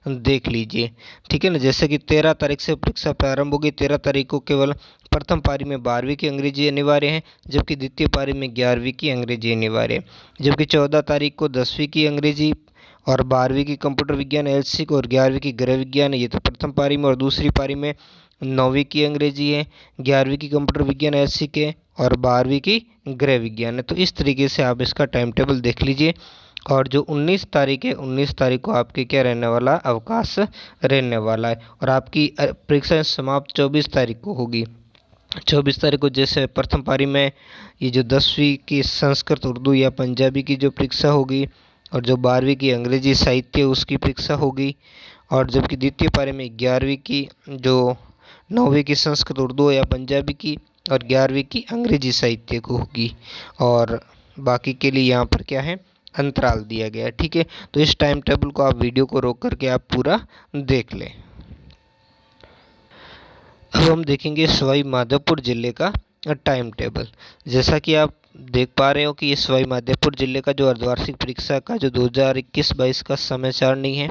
देख लीजिए, ठीक है ना। जैसे कि 13 तारीख से परीक्षा प्रारंभ होगी। 13 तारीख को केवल प्रथम पारी में 12वीं की अंग्रेजी अनिवार्य है, जबकि द्वितीय पारी में 11वीं की अंग्रेजी अनिवार्य है। जबकि 14 तारीख को 10वीं की अंग्रेजी और 12वीं की कंप्यूटर विज्ञान एलसी को और 11वीं की गृह विज्ञान है, ये तो प्रथम पारी में। और दूसरी पारी में 9वीं की अंग्रेजी है, 11वीं की कंप्यूटर विज्ञान एलसी के और 12वीं की गृह विज्ञान है। तो इस तरीके से आप इसका टाइम टेबल देख लीजिए। और जो 19 तारीख है, 19 तारीख को आपके क्या रहने वाला, अवकाश रहने वाला है और आपकी परीक्षा समाप्त 24 तारीख को होगी। 24 तारीख को जैसे प्रथम पारी में ये जो 10वीं की संस्कृत, उर्दू या पंजाबी की जो परीक्षा होगी और जो 12वीं की अंग्रेजी साहित्य उसकी परीक्षा होगी। और जबकि द्वितीय पारी में 11वीं की जो 9वीं की संस्कृत, उर्दू या पंजाबी की और 11वीं की अंग्रेजी साहित्य को होगी। और बाकी के लिए यहाँ पर क्या है, अंतराल दिया गया है, ठीक है। तो इस टाइम टेबल को आप वीडियो को रोक करके आप पूरा देख लें। अब हम देखेंगे सवाई माधोपुर जिले का टाइम टेबल। जैसा कि आप देख पा रहे हो कि ये सवाई माधोपुर जिले का जो अर्धवार्षिक परीक्षा का जो 2021-22 का समय सारणी है,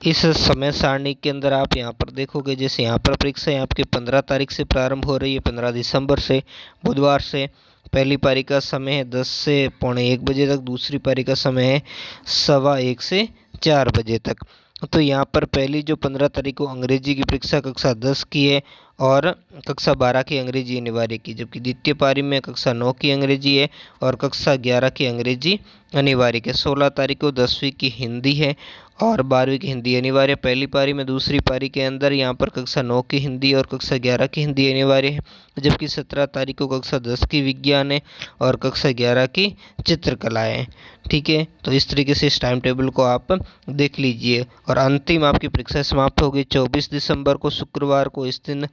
इस समय सारणी के अंदर आप यहाँ पर देखोगे, जैसे यहाँ पर परीक्षा आपकी 15 तारीख से प्रारंभ हो रही है, 15 दिसंबर से, बुधवार से। पहली पारी का समय है 10 से 1:15 बजे तक, दूसरी पारी का समय है 1:15 से 4 बजे तक। तो यहाँ पर पहली जो 15 तारीख को अंग्रेजी की परीक्षा कक्षा 10 की है और कक्षा 12 की अंग्रेजी अनिवार्य की, जबकि द्वितीय पारी में कक्षा 9 की अंग्रेजी है और कक्षा 11 की अंग्रेजी अनिवार्य के। 16 तारीख को 10वीं की हिंदी है और 12वीं की हिंदी अनिवार्य पहली पारी में। दूसरी पारी के अंदर यहाँ पर कक्षा 9 की हिंदी और कक्षा 11 की हिंदी अनिवार्य है, जबकि 17 तारीख को कक्षा 10 की विज्ञान है और कक्षा 11 की चित्रकलाएँ है, ठीक है। तो इस तरीके से इस टाइम टेबल को आप देख लीजिए। और अंतिम आपकी परीक्षा समाप्त होगी 24 दिसंबर को, शुक्रवार को। इस दिन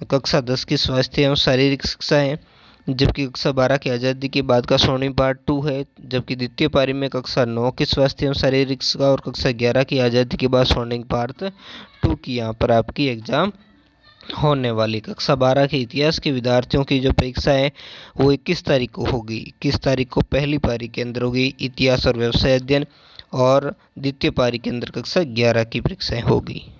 कक्षा 10 की स्वास्थ्य एवं शारीरिक शिक्षा है, जबकि कक्षा 12 की आज़ादी के बाद का स्वर्णिम पार्ट 2 है। जबकि द्वितीय पारी में कक्षा 9 की स्वास्थ्य एवं शारीरिक शिक्षा और कक्षा 11 की आज़ादी के बाद स्वर्णिम पार्ट 2 की यहाँ पर आपकी एग्ज़ाम होने वाली। कक्षा 12 के इतिहास के विद्यार्थियों की जो परीक्षा है वो 21 तारीख को होगी। 21 तारीख को पहली पारी के अंदर होगी इतिहास और व्यवसाय अध्ययन और द्वितीय पारी के अंदर कक्षा 11 की परीक्षाएँ होगी।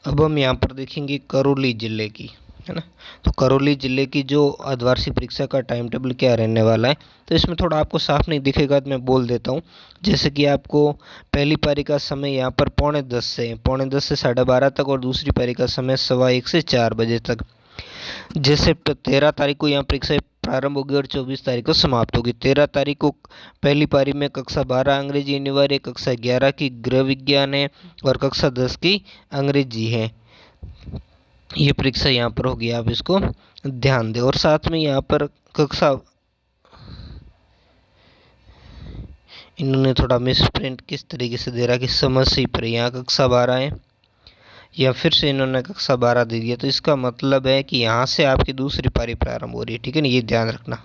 अब हम यहाँ पर देखेंगे करौली जिले की। है ना। तो करौली जिले की जो अर्धवार्षिक परीक्षा का टाइम टेबल क्या रहने वाला है, तो इसमें थोड़ा आपको साफ नहीं दिखेगा तो मैं बोल देता हूँ। जैसे कि आपको पहली पारी का समय यहाँ पर 10:15 से 12:30 तक, और दूसरी पारी का समय 1:15 से 4 बजे तक। जैसे 13 तारीख को यहाँ परीक्षा प्रारंभ होगी और 24 तारीख को समाप्त होगी। 13 तारीख को पहली पारी में कक्षा 12 अंग्रेजी अनिवार्य, कक्षा 11 की गृह विज्ञान है और कक्षा 10 की अंग्रेजी है। ये परीक्षा यहाँ पर होगी, आप इसको ध्यान दें। और साथ में यहाँ पर कक्षा, इन्होंने थोड़ा मिस प्रिंट किस तरीके से दे रहा कि समझ से ही पर यहाँ कक्षा 12 है, या फिर से इन्होंने कक्षा 12 दे दिया, तो इसका मतलब है कि यहाँ से आपकी दूसरी पारी प्रारंभ हो रही है। ठीक है ना, ये ध्यान रखना।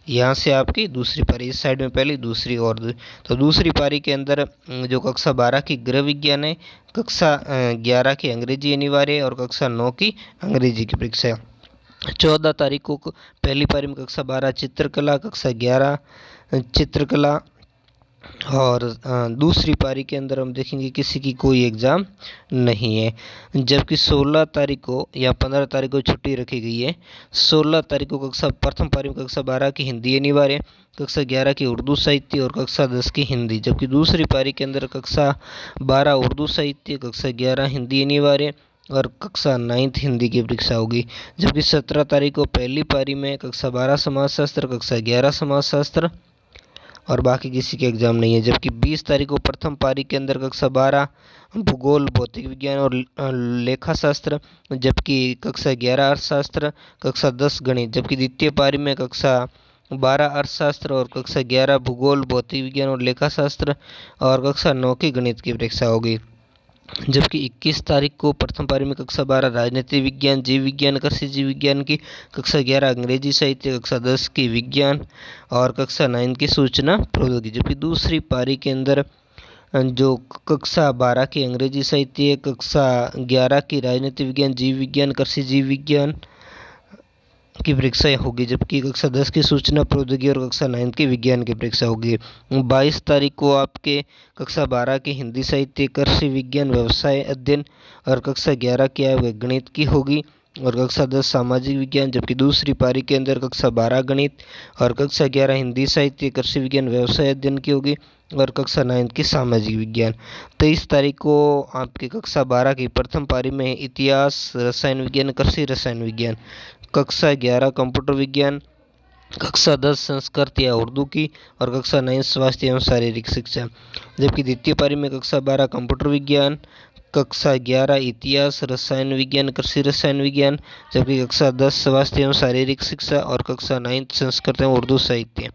यहाँ से आपकी दूसरी पारी, इस साइड में पहली, दूसरी और तो दूसरी पारी के अंदर जो कक्षा 12 की गृह विज्ञान है, कक्षा 11 की अंग्रेजी अनिवार्य और कक्षा 9 की अंग्रेजी की परीक्षा है। 14 तारीख को पहली पारी में कक्षा 12 चित्रकला, कक्षा 11 चित्रकला, और दूसरी पारी के अंदर हम देखेंगे किसी की कोई एग्ज़ाम नहीं है। जबकि 16 तारीख को या 15 तारीख को छुट्टी रखी गई है। 16 तारीख को प्रथम पारी में कक्षा 12 की हिंदी अनिवार्य, कक्षा 11 की उर्दू साहित्य और कक्षा 10 की हिंदी। जबकि दूसरी पारी के अंदर कक्षा 12 उर्दू साहित्य, कक्षा 11 हिंदी अनिवार्य और कक्षा 9th हिंदी की परीक्षा होगी। जबकि 17 तारीख को पहली पारी में कक्षा 12 समाजशास्त्र, कक्षा 11 समाजशास्त्र और बाकी किसी के एग्ज़ाम नहीं है। जबकि 20 तारीख को प्रथम पारी के अंदर कक्षा 12 भूगोल, भौतिक विज्ञान और लेखा शास्त्र, जबकि कक्षा 11 अर्थशास्त्र, कक्षा 10 गणित। जबकि द्वितीय पारी में कक्षा 12 अर्थशास्त्र और कक्षा 11 भूगोल, भौतिक विज्ञान और लेखा शास्त्र और कक्षा 9 की गणित की परीक्षा होगी। जबकि 21 तारीख को प्रथम पारी में कक्षा 12 राजनीति विज्ञान, जीव विज्ञान, कृषि जीव विज्ञान की, कक्षा 11 अंग्रेजी साहित्य, कक्षा 10 की विज्ञान और कक्षा 9 की सूचना प्रौद्योगिकी। जबकि दूसरी पारी के अंदर जो कक्षा 12 की अंग्रेजी साहित्य, कक्षा 11 की राजनीति विज्ञान, जीव विज्ञान, कृषि जीव विज्ञान की परीक्षाएं होगी। जबकि कक्षा 10 की सूचना प्रौद्योगिकी और कक्षा 9 की विज्ञान की परीक्षा होगी। 22 तारीख को आपके कक्षा 12 की हिंदी साहित्य, कृषि विज्ञान, व्यवसाय अध्ययन और कक्षा 11 की आय गणित की होगी और कक्षा 10 सामाजिक विज्ञान। जबकि दूसरी पारी के अंदर कक्षा 12 गणित और कक्षा 11 हिंदी साहित्य, कृषि विज्ञान, व्यवसाय अध्ययन की होगी और कक्षा 9 की सामाजिक विज्ञान। 23 तारीख को आपकी कक्षा 12 की प्रथम पारी में इतिहास, रसायन विज्ञान, कृषि रसायन विज्ञान, कक्षा 11 कंप्यूटर विज्ञान, कक्षा 10 संस्कृत या उर्दू की और कक्षा 9 स्वास्थ्य एवं शारीरिक शिक्षा। जबकि द्वितीय पारी में कक्षा 12 कंप्यूटर विज्ञान, कक्षा 11 इतिहास, रसायन विज्ञान, कृषि रसायन विज्ञान। जबकि कक्षा 10 स्वास्थ्य एवं शारीरिक शिक्षा और कक्षा 9 संस्कृत एवं उर्दू साहित्य।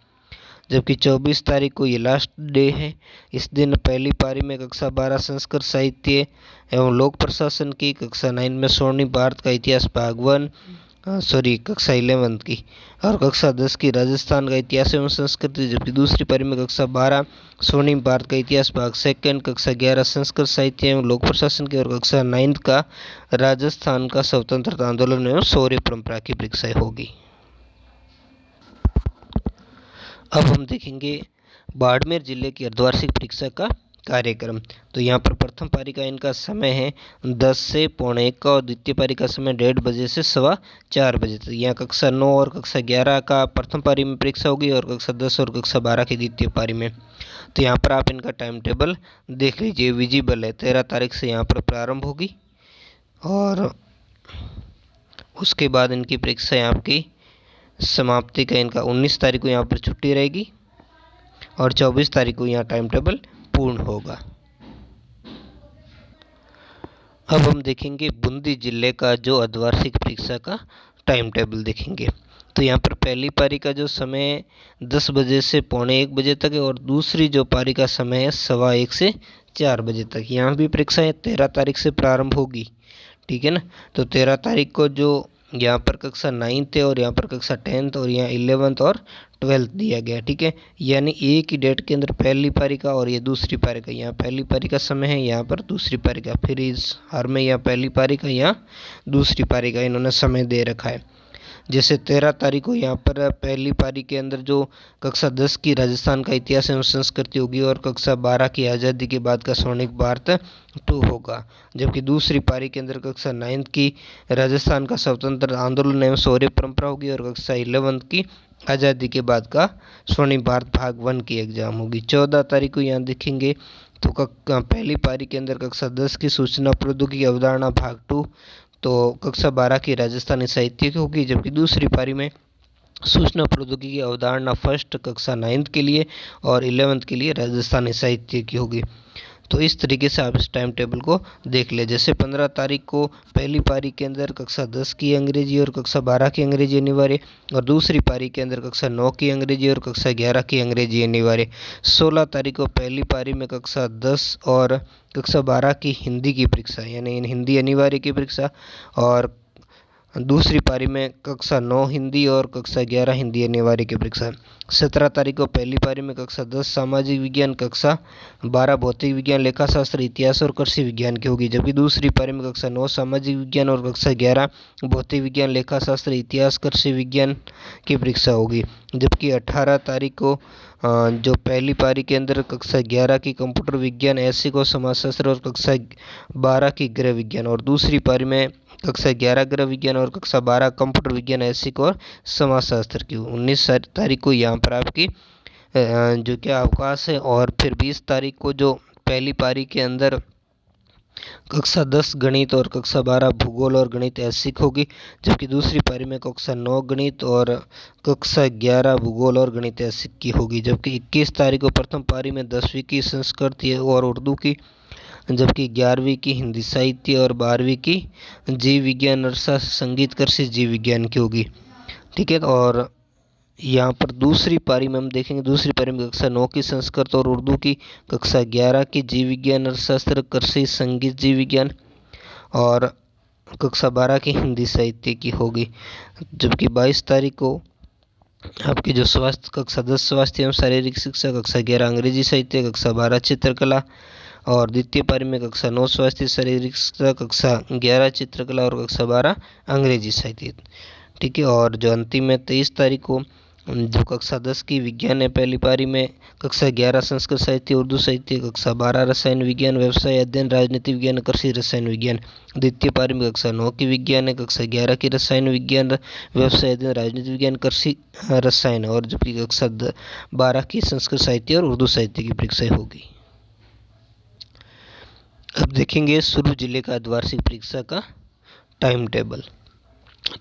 जबकि 24 तारीख को ये लास्ट डे है। इस दिन पहली पारी में कक्षा 12 संस्कृत साहित्य एवं लोक प्रशासन की, कक्षा 9 में स्वर्णिम भारत का इतिहास भाग 1 कक्षा 11 की और कक्षा 10 की राजस्थान का इतिहास एवं संस्कृति। जबकि दूसरी पारी में कक्षा 12 स्वर्णिम भारत का इतिहास भाग 2, कक्षा 11 संस्कृत साहित्य एवं लोक प्रशासन की और कक्षा 9 का राजस्थान का स्वतंत्रता आंदोलन एवं शौर्य परंपरा की परीक्षाएं होगी। अब हम देखेंगे बाड़मेर जिले की अर्धवार्षिक परीक्षा का कार्यक्रम। तो यहाँ पर प्रथम पारी का इनका समय है 10 से 12:45 का और द्वितीय पारी का समय 1:30 बजे से 4:15 बजे तक। यहाँ कक्षा 9 और कक्षा 11 का प्रथम पारी में परीक्षा होगी और कक्षा 10 और कक्षा 12 की द्वितीय पारी में। तो यहाँ पर आप इनका टाइम टेबल देख लीजिए, विजिबल है। 13 तारीख से यहाँ पर प्रारंभ होगी और उसके बाद इनकी परीक्षाएँ आपकी समाप्ति का इनका 19 तारीख को यहाँ पर छुट्टी रहेगी और 24 तारीख को यहाँ टाइम टेबल पूर्ण होगा। अब हम देखेंगे बूंदी जिले का जो अर्धवार्षिक परीक्षा का टाइम टेबल देखेंगे। तो यहाँ पर पहली पारी का जो समय 10 बजे से 12:45 बजे तक है और दूसरी जो पारी का समय है 1:15 से 4 बजे तक। यहाँ भी परीक्षाएँ 13 तारीख से प्रारंभ होगी। ठीक है ना। तो 13 तारीख को जो यहाँ पर कक्षा 9th है और यहाँ पर कक्षा 10th और यहाँ 11th और 12th दिया गया। ठीक है, यानी एक ही डेट के अंदर पहली पारी का और ये दूसरी पारी का। यहाँ पहली पारी का समय है, यहाँ पर दूसरी पारी का। फिर इस हर में यहाँ पहली पारी का, यहाँ दूसरी पारी का इन्होंने समय दे रखा है। जैसे 13 तारीख को यहाँ पर पहली पारी के अंदर जो कक्षा 10 की राजस्थान का इतिहास एवं संस्कृति होगी और कक्षा 12 की आज़ादी के बाद का स्वर्णिम भारत 2 होगा। जबकि दूसरी पारी के अंदर कक्षा 9 की राजस्थान का स्वतंत्र आंदोलन एवं शौर्य परंपरा होगी और कक्षा 11 की आज़ादी के बाद का स्वर्णिम भारत भाग 1 की एग्जाम होगी। 14 तारीख को यहाँ देखेंगे तो पहली पारी के अंदर कक्षा 10 की सूचना प्रौद्योगिकी अवधारणा भाग 2 तो कक्षा 12 की राजस्थानी साहित्य की होगी। जबकि दूसरी पारी में सूचना प्रौद्योगिकी अवधारणा फर्स्ट कक्षा 9 के लिए और 11th के लिए राजस्थानी साहित्य की होगी। तो इस तरीके से आप इस टाइम टेबल को देख ले। जैसे 15 तारीख को पहली पारी के अंदर कक्षा 10 की अंग्रेजी और कक्षा 12 की अंग्रेजी अनिवार्य और दूसरी पारी के अंदर कक्षा 9 की अंग्रेजी और कक्षा 11 की अंग्रेजी अनिवार्य। 16 तारीख को पहली पारी में कक्षा 10 और कक्षा 12 की हिंदी की परीक्षा यानी हिंदी अनिवार्य की परीक्षा और दूसरी पारी में कक्षा 9 हिंदी और कक्षा 11 हिंदी अनिवार्य की परीक्षा। 17 तारीख को पहली पारी में कक्षा 10 सामाजिक विज्ञान, कक्षा 12 भौतिक विज्ञान, लेखाशास्त्र, इतिहास और कृषि विज्ञान की होगी। जबकि दूसरी पारी में कक्षा 9 सामाजिक विज्ञान और कक्षा 11 भौतिक विज्ञान, लेखाशास्त्र, इतिहास, कृषि विज्ञान की परीक्षा होगी। जबकि 18 तारीख को जो पहली पारी के अंदर कक्षा 11 की कंप्यूटर विज्ञान, ऐच्छिक और समाजशास्त्र और कक्षा 12 की गृह विज्ञान और दूसरी पारी में कक्षा 11 गृह विज्ञान और कक्षा 12 कंप्यूटर विज्ञान, ऐच्छिक और समाजशास्त्र की। 19 तारीख को यहाँ पर आपकी जो क्या अवकाश है और फिर 20 तारीख को जो पहली पारी के अंदर कक्षा 10 गणित और कक्षा 12 भूगोल और गणित ऐच्छिक होगी। जबकि दूसरी पारी में कक्षा 9 गणित और कक्षा 11 भूगोल और गणित ऐच्छिक की होगी। जबकि 21 तारीख को प्रथम पारी में 10वीं की संस्कृत और उर्दू की, जबकि 11वीं की हिंदी साहित्य और 12वीं की जीव विज्ञान, अर्थशास्त्र, संगीत, कृषि, जीव विज्ञान की होगी। ठीक है, और यहाँ पर दूसरी पारी में हम देखेंगे, दूसरी पारी में कक्षा 9 की संस्कृत और उर्दू की, कक्षा 11 की जीव विज्ञान, अर्थशास्त्र, कृषि, संगीत, जीव विज्ञान और कक्षा 12 की हिंदी साहित्य की होगी। जबकि 22 तारीख को आपकी जो स्वास्थ्य कक्षा 10 स्वास्थ्य एवं शारीरिक शिक्षा, कक्षा 11 अंग्रेजी साहित्य, कक्षा 12 चित्रकला और द्वितीय पारी में कक्षा 9 स्वास्थ्य शारीरिक शिक्षा, कक्षा 11 चित्रकला और कक्षा 12 अंग्रेजी साहित्य। ठीक है, और जो अंतिम में 23 तारीख को जो कक्षा 10 की विज्ञान है पहली पारी में कक्षा 11 संस्कृत साहित्य, उर्दू साहित्य, कक्षा 12 रसायन विज्ञान, व्यवसाय अध्ययन, राजनीति विज्ञान, कृषि रसायन विज्ञान। द्वितीय पारी में कक्षा 9 की विज्ञान है, कक्षा 11 की रसायन विज्ञान, व्यवसाय अध्ययन, राजनीति विज्ञान, कृषि रसायन और जबकि कक्षा 12 की संस्कृत साहित्य और उर्दू साहित्य की परीक्षा होगी। अब देखेंगे सुरू जिले का अर्धवार्षिक परीक्षा का टाइम टेबल।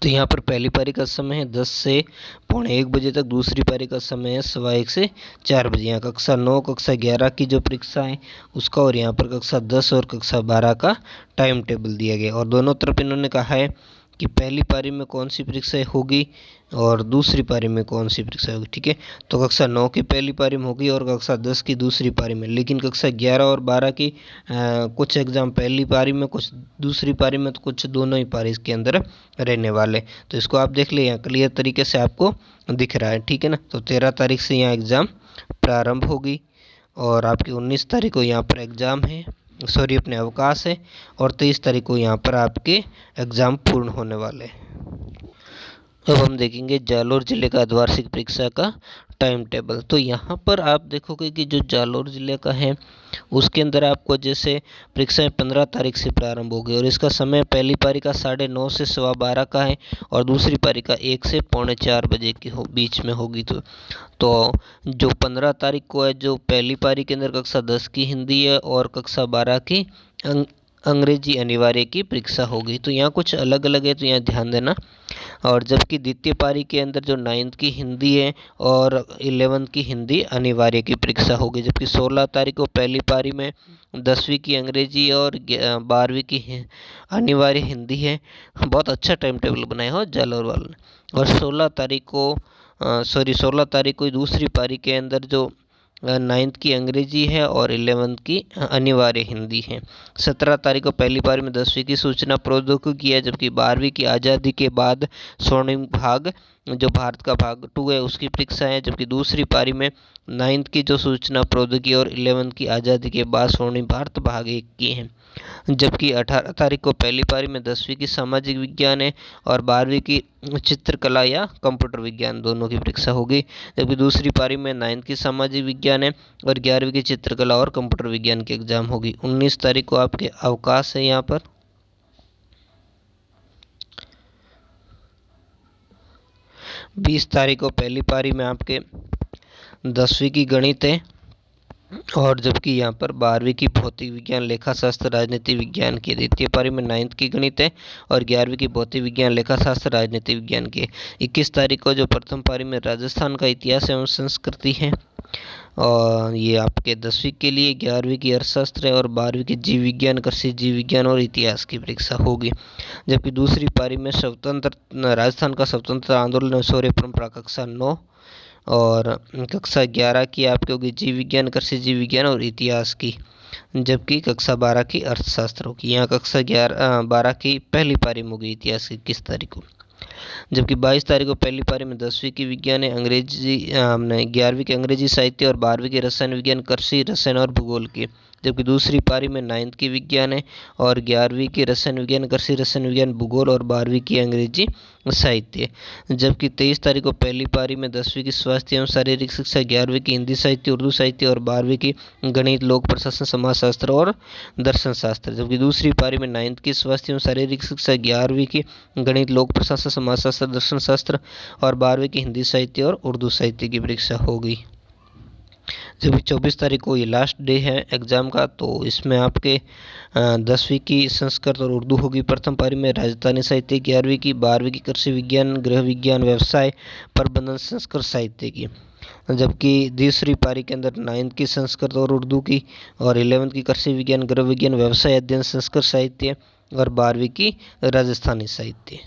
तो यहाँ पर पहली पारी का समय है 10 से पौने 1 बजे तक, दूसरी पारी का समय है 1:15 से 4 बजे। यहाँ कक्षा 9 कक्षा 11 की जो परीक्षा है उसका और यहाँ पर कक्षा 10 और कक्षा 12 का टाइम टेबल दिया गया और दोनों तरफ इन्होंने कहा है कि पहली पारी में कौन सी परीक्षाएं होगी और दूसरी पारी में कौन सी परीक्षा होगी। ठीक है, तो कक्षा 9 की पहली पारी में होगी और कक्षा 10 की दूसरी पारी में, लेकिन कक्षा 11 और 12 की कुछ एग्ज़ाम पहली पारी में, कुछ दूसरी पारी में, तो कुछ दोनों ही पारी के अंदर रहने वाले। तो इसको आप देख ले, यहाँ क्लियर तरीके से आपको दिख रहा है। ठीक है ना, तो 13 तारीख से यहाँ एग्ज़ाम प्रारंभ होगी और आपकी 19 तारीख को यहाँ पर एग्ज़ाम है, सॉरी अपने अवकाश है और 23 तारीख को यहाँ पर आपके एग्ज़ाम पूर्ण होने वाले हैं। अब हम देखेंगे जालोर जिले का अर्धवार्षिक परीक्षा का टाइम टेबल। तो यहाँ पर आप देखोगे कि जो जालोर जिले का है उसके अंदर आपको जैसे परीक्षाएं 15 तारीख से प्रारंभ होगी और इसका समय पहली पारी का 9:30 से 12:15 का है और दूसरी पारी का 1 से पौने 4 बजे की बीच में होगी। तो जो 15 तारीख को है जो पहली पारी के अंदर कक्षा 10 की हिंदी है और कक्षा 12 की अंग्रेजी अनिवार्य की परीक्षा होगी। तो यहाँ कुछ अलग अलग है, तो यहाँ ध्यान देना। और जबकि द्वितीय पारी के अंदर जो 9th की हिंदी है और 11th की हिंदी अनिवार्य की परीक्षा होगी। जबकि 16 तारीख को पहली पारी में 10वीं की अंग्रेजी और 12वीं की अनिवार्य हिंदी है। बहुत अच्छा टाइम टेबल बनाया हो जालोर वालों ने। और 16 तारीख को दूसरी पारी के अंदर जो 9th की अंग्रेजी है और 11th की अनिवार्य हिंदी है। 17 तारीख को पहली पारी में 10वीं की सूचना प्रौद्योगिकी है, जबकि 12वीं की आज़ादी के बाद स्वर्णिम भाग जो भारत का भाग 2 है उसकी परीक्षा है। जबकि दूसरी पारी में 9th की जो सूचना प्रौद्योगिकी और 11th की आज़ादी के बाद स्वर्णिम भारत भाग 1 की है। जबकि 18 तारीख को पहली पारी में 10वीं की सामाजिक विज्ञान है और 12वीं की चित्रकला या कंप्यूटर विज्ञान दोनों की परीक्षा होगी। जबकि दूसरी पारी में 9th की सामाजिक विज्ञान है और 11वीं की चित्रकला और कंप्यूटर विज्ञान की एग्जाम होगी। 19 तारीख को आपके अवकाश है यहाँ पर। 20 तारीख को पहली पारी में आपके 10वीं की गणित है और जबकि यहाँ पर 12वीं की भौतिक विज्ञान, लेखा शास्त्र, राजनीति विज्ञान की। द्वितीय पारी में 9th की गणित है और 11वीं की भौतिक विज्ञान, लेखा शास्त्र, राजनीति विज्ञान की। 21 तारीख को जो प्रथम पारी में राजस्थान का इतिहास एवं संस्कृति है और ये आपके 10वीं के लिए, 11वीं की अर्थशास्त्र है और 12वीं की जीव विज्ञान, कृषि जीव विज्ञान और इतिहास की परीक्षा होगी। जबकि दूसरी पारी में स्वतंत्र राजस्थान का स्वतंत्रता आंदोलन और शौर्य परंपरा कक्षा 9 और कक्षा 11 की आपकी होगी जीव विज्ञान, कृषि जीव विज्ञान और इतिहास की। जबकि कक्षा 12 की अर्थशास्त्र होगी। यहाँ कक्षा 12 की पहली पारी में होगी इतिहास की 21 तारीख को। जबकि 22 तारीख को पहली पारी में 10वीं की विज्ञान है, अंग्रेजी 11वीं की अंग्रेजी साहित्य और 12वीं की रसायन विज्ञान, कृषि, रसायन और भूगोल की। जबकि दूसरी पारी में 9th की विज्ञान है और 11वीं की रसायन विज्ञान, कृषि, रसायन विज्ञान, भूगोल और 12वीं की अंग्रेजी साहित्य। जबकि 23 तारीख को पहली पारी में 10वीं की स्वास्थ्य एवं शारीरिक शिक्षा, 11वीं की हिंदी साहित्य, उर्दू साहित्य और 12वीं की गणित, लोक प्रशासन, समाजशास्त्र और दर्शन शास्त्र। जबकि दूसरी पारी में 9th की स्वास्थ्य एवं शारीरिक शिक्षा, 11वीं की गणित, लोक प्रशासन, समाजशास्त्र, दर्शन शास्त्र और 12वीं की हिंदी साहित्य और उर्दू साहित्य की परीक्षा होगी। जबकि 24 तारीख को ये लास्ट डे है एग्ज़ाम का, तो इसमें आपके 10वीं की संस्कृत और उर्दू होगी प्रथम पारी में, राजस्थानी साहित्य 11वीं की, 12वीं की कृषि विज्ञान, गृह विज्ञान, व्यवसाय प्रबंधन, संस्कृत साहित्य की। जबकि दूसरी पारी के अंदर 9th की संस्कृत और उर्दू की और 11th की कृषि विज्ञान, गृह विज्ञान, व्यवसाय अध्ययन, संस्कृत साहित्य और 12वीं की राजस्थानी साहित्य।